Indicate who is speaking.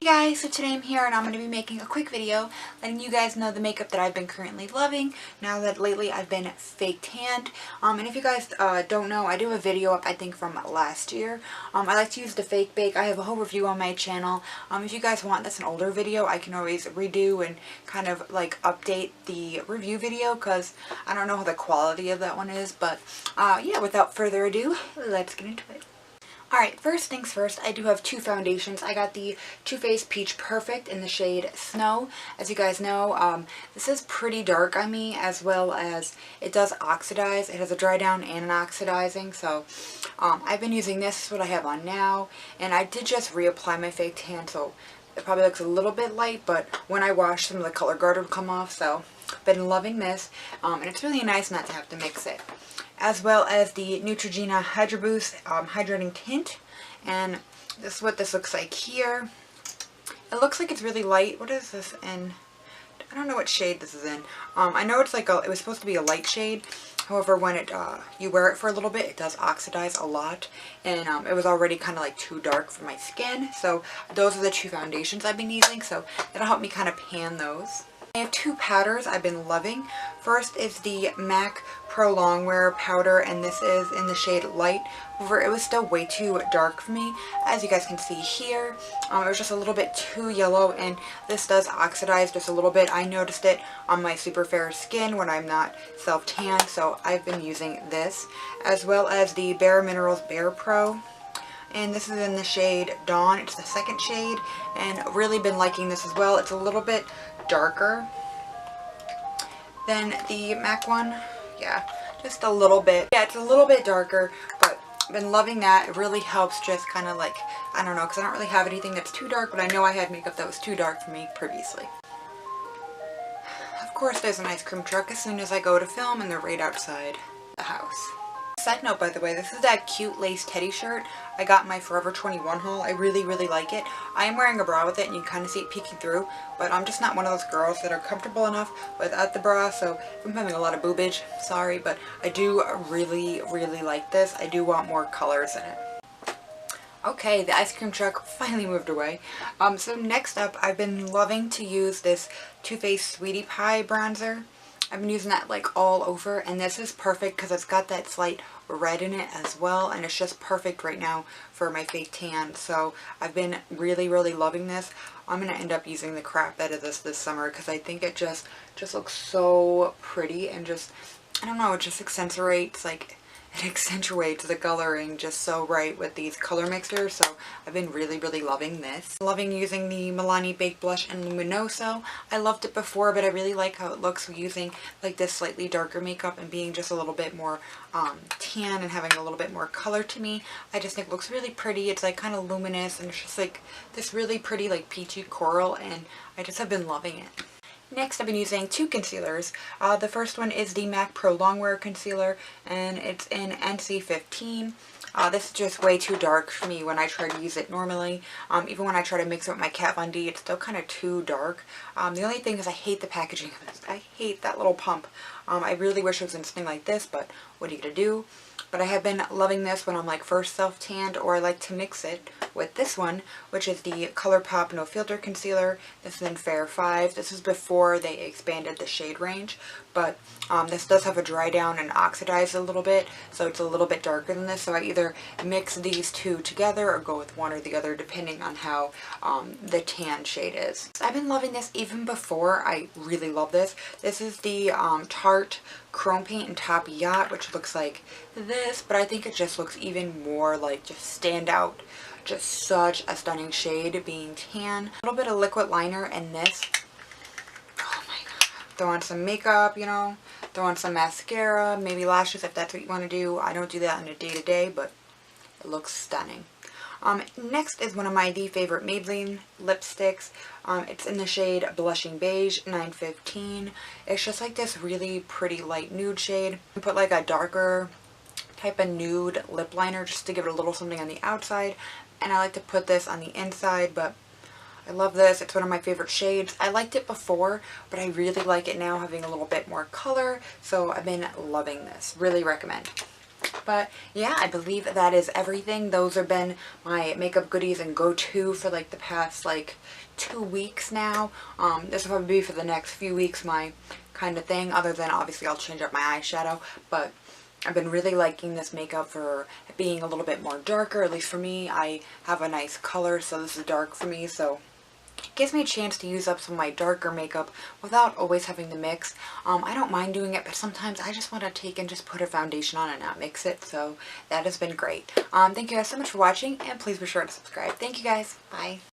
Speaker 1: Hey guys, so today I'm here and I'm going to be making a quick video letting you guys know the makeup that I've been currently loving now that lately I've been fake tanned. And if you guys don't know, I do a video up I think from last year. I like to use the fake bake. I have a whole review on my channel. If you guys want that's an older video, I can always redo and kind of like update the review video because I don't know how the quality of that one is. But yeah, without further ado, let's get into it. Alright, first things first, I do have two foundations. I got the Too Faced Peach Perfect in the shade Snow. As you guys know, this is pretty dark on me, as well as it does oxidize. It has a dry down and an oxidizing, so I've been using this. This is what I have on now. And I did just reapply my fake tan, so it probably looks a little bit light, but when I wash, some of the color guard would come off, so I've been loving this. And it's really nice not to have to mix it. As well as the Neutrogena Hydro Boost Hydrating Tint. And this is what this looks like here. It looks like it's really light. What is this in? I don't know what shade this is in. I know it's like it was supposed to be a light shade. However, when you wear it for a little bit, it does oxidize a lot. And it was already kind of like too dark for my skin. So those are the two foundations I've been using. So it'll help me kind of pan those. I have two powders I've been loving. First is the MAC Pro Longwear powder, and this is in the shade Light. However, it was still way too dark for me. As you guys can see here, it was just a little bit too yellow, and this does oxidize just a little bit. I noticed it on my super fair skin when I'm not self-tan, so I've been using this. As well as the Bare Minerals Bare Pro. And this is in the shade Dawn. It's the second shade, and really been liking this as well. It's a little bit darker than the MAC one. Yeah, just a little bit. Yeah, it's a little bit darker, but I've been loving that. It really helps just kind of like, I don't know, because I don't really have anything that's too dark, but I know I had makeup that was too dark for me previously. Of course, there's an ice cream truck as soon as I go to film, and they're right outside the house. Side note, by the way, this is that cute lace teddy shirt I got in my Forever 21 haul. I really, really like it. I am wearing a bra with it, and you can kind of see it peeking through, but I'm just not one of those girls that are comfortable enough without the bra, so if I'm having a lot of boobage, sorry, but I do really, really like this. I do want more colors in it. Okay, the ice cream truck finally moved away. So next up, I've been loving to use this Too Faced Sweetie Pie bronzer. I've been using that like all over, and this is perfect because it's got that slight red in it as well, and it's just perfect right now for my fake tan. So I've been really, really loving this. I'm going to end up using the crap out of this summer because I think it just looks so pretty, and just, I don't know, it just accentuates the coloring just so right with these color mixers. So I've been really, really loving this. Loving using the Milani Baked Blush in Luminoso. I loved it before, but I really like how it looks using like this slightly darker makeup and being just a little bit more tan and having a little bit more color to me. I just think it looks really pretty. It's like kind of luminous, and it's just like this really pretty like peachy coral, and I just have been loving it. Next, I've been using two concealers. The first one is the MAC Pro Longwear Concealer, and it's in NC15. This is just way too dark for me when I try to use it normally. Even when I try to mix it with my Kat Von D, it's still kind of too dark. The only thing is I hate the packaging of this. I hate that little pump. I really wish it was in something like this, but what are you going to do? But I have been loving this when I'm like first self-tanned, or I like to mix it with this one, which is the ColourPop No Filter Concealer. This is in Fair 5. This is before they expanded the shade range, but this does have a dry down and oxidize a little bit, so it's a little bit darker than this. So I either mix these two together or go with one or the other depending on how the tan shade is. So I've been loving this even before I really love this. This is the Tarte Chrome Paint and Top Yacht, which looks like this, but I think it just looks even more like just stand out. Just such a stunning shade being tan. A little bit of liquid liner in this. Oh my god. Throw on some makeup, you know, throw on some mascara, maybe lashes if that's what you want to do. I don't do that on a day-to-day, but it looks stunning. Next is one of my favorite Maybelline lipsticks. It's in the shade Blushing Beige 915. It's just like this really pretty light nude shade. I put like a darker type of nude lip liner just to give it a little something on the outside, and I like to put this on the inside, but I love this. It's one of my favorite shades. I liked it before, but I really like it now, having a little bit more color, so I've been loving this. Really recommend. But yeah, I believe that is everything. Those have been my makeup goodies and go-to for like the past like 2 weeks now. This will probably be for the next few weeks my kind of thing, other than obviously I'll change up my eyeshadow. But I've been really liking this makeup for being a little bit more darker, at least for me. I have a nice color, so this is dark for me, so it gives me a chance to use up some of my darker makeup without always having to mix. I don't mind doing it, but sometimes I just want to take and just put a foundation on and not mix it, so that has been great. Thank you guys so much for watching, and please be sure to subscribe. Thank you guys. Bye.